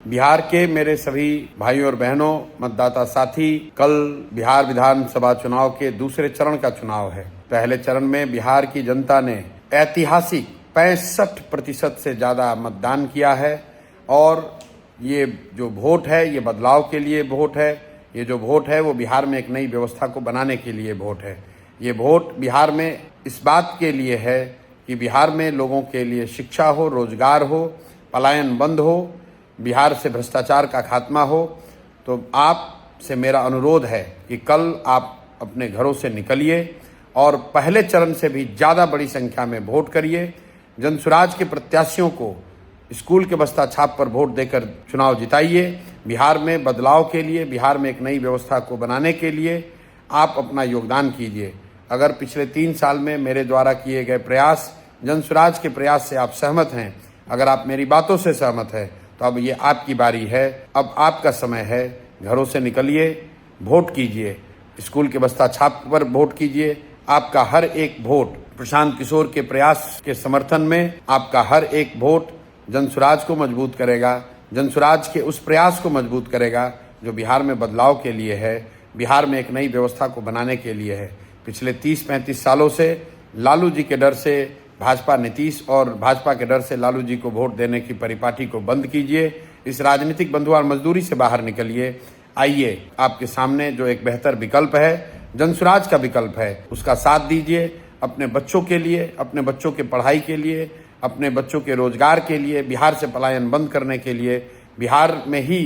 बिहार के मेरे सभी भाइयों और बहनों, मतदाता साथी, कल बिहार विधानसभा चुनाव के दूसरे चरण का चुनाव है। पहले चरण में बिहार की जनता ने ऐतिहासिक 65% से ज्यादा मतदान किया है और ये जो वोट है ये बदलाव के लिए वोट है। ये जो वोट है वो बिहार में एक नई व्यवस्था को बनाने के लिए वोट है। ये वोट बिहार में इस बात के लिए है कि बिहार में लोगों के लिए शिक्षा हो, रोजगार हो, पलायन बंद हो, बिहार से भ्रष्टाचार का खात्मा हो। तो आपसे मेरा अनुरोध है कि कल आप अपने घरों से निकलिए और पहले चरण से भी ज़्यादा बड़ी संख्या में वोट करिए। जनसुराज के प्रत्याशियों को स्कूल के बस्ता छाप पर वोट देकर चुनाव जिताइए। बिहार में बदलाव के लिए, बिहार में एक नई व्यवस्था को बनाने के लिए आप अपना योगदान कीजिए। अगर पिछले 3 साल में मेरे द्वारा किए गए प्रयास, जनसुराज के प्रयास से आप सहमत हैं, अगर आप मेरी बातों से सहमत हैं, तो अब ये आपकी बारी है। अब आपका समय है। घरों से निकलिए, वोट कीजिए, स्कूल के बस्ता छाप पर वोट कीजिए। आपका हर एक वोट प्रशांत किशोर के प्रयास के समर्थन में, आपका हर एक वोट जनसुराज को मजबूत करेगा, जनसुराज के उस प्रयास को मजबूत करेगा जो बिहार में बदलाव के लिए है, बिहार में एक नई व्यवस्था को बनाने के लिए है। पिछले 30-35 सालों से लालू जी के डर से भाजपा नीतीश और भाजपा के डर से लालू जी को वोट देने की परिपाटी को बंद कीजिए। इस राजनीतिक बंधुआर मजदूरी से बाहर निकलिए। आइए, आपके सामने जो एक बेहतर विकल्प है, जनसुराज का विकल्प है, उसका साथ दीजिए। अपने बच्चों के लिए, अपने बच्चों के पढ़ाई के लिए, अपने बच्चों के रोजगार के लिए, बिहार से पलायन बंद करने के लिए, बिहार में ही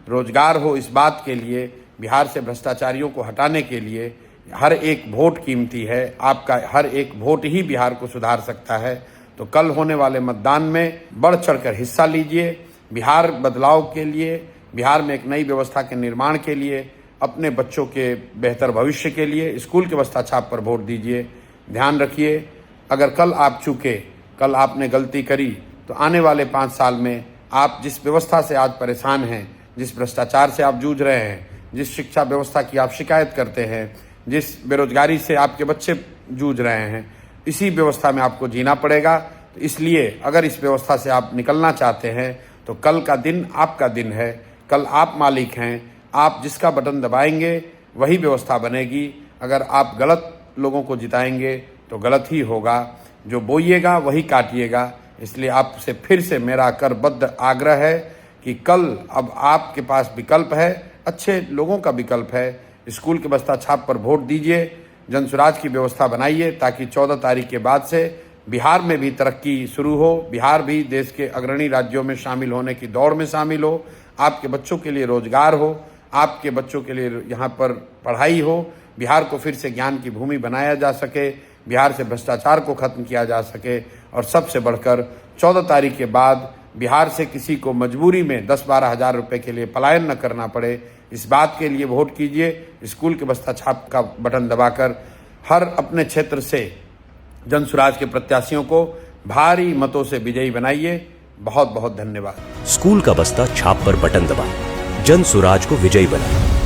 रोजगार हो इस बात के लिए, बिहार से भ्रष्टाचारियों को हटाने के लिए हर एक वोट कीमती है। आपका हर एक वोट ही बिहार को सुधार सकता है। तो कल होने वाले मतदान में बढ़ चढ़कर हिस्सा लीजिए। बिहार बदलाव के लिए, बिहार में एक नई व्यवस्था के निर्माण के लिए, अपने बच्चों के बेहतर भविष्य के लिए स्कूल के बस्ता छाप पर वोट दीजिए। ध्यान रखिए, अगर कल आप चूके, कल आपने गलती करी, तो आने वाले 5 साल में आप जिस व्यवस्था से आज परेशान हैं, जिस भ्रष्टाचार से आप जूझ रहे हैं, जिस शिक्षा व्यवस्था की आप शिकायत करते हैं, जिस बेरोजगारी से आपके बच्चे जूझ रहे हैं, इसी व्यवस्था में आपको जीना पड़ेगा। तो इसलिए अगर इस व्यवस्था से आप निकलना चाहते हैं तो कल का दिन आपका दिन है। कल आप मालिक हैं। आप जिसका बटन दबाएंगे वही व्यवस्था बनेगी। अगर आप गलत लोगों को जिताएंगे तो गलत ही होगा। जो बोइएगा वही काटिएगा। इसलिए आपसे फिर से मेरा करबद्ध आग्रह है कि कल अब आपके पास विकल्प है, अच्छे लोगों का विकल्प है। स्कूल के बस्ता छाप पर वोट दीजिए, जनसुराज की व्यवस्था बनाइए ताकि 14 तारीख के बाद से बिहार में भी तरक्की शुरू हो, बिहार भी देश के अग्रणी राज्यों में शामिल होने की दौड़ में शामिल हो, आपके बच्चों के लिए रोजगार हो, आपके बच्चों के लिए यहाँ पर पढ़ाई हो, बिहार को फिर से ज्ञान की भूमि बनाया जा सके, बिहार से भ्रष्टाचार को खत्म किया जा सके और सबसे बढ़कर 14 तारीख के बाद बिहार से किसी को मजबूरी में 10-12 हज़ार रुपये के लिए पलायन न करना पड़े। इस बात के लिए वोट कीजिए। स्कूल के बस्ता छाप का बटन दबाकर हर अपने क्षेत्र से जनसुराज के प्रत्याशियों को भारी मतों से विजयी बनाइए। बहुत बहुत धन्यवाद। स्कूल का बस्ता छाप पर बटन दबाएं, जनसुराज को विजयी बनाएं।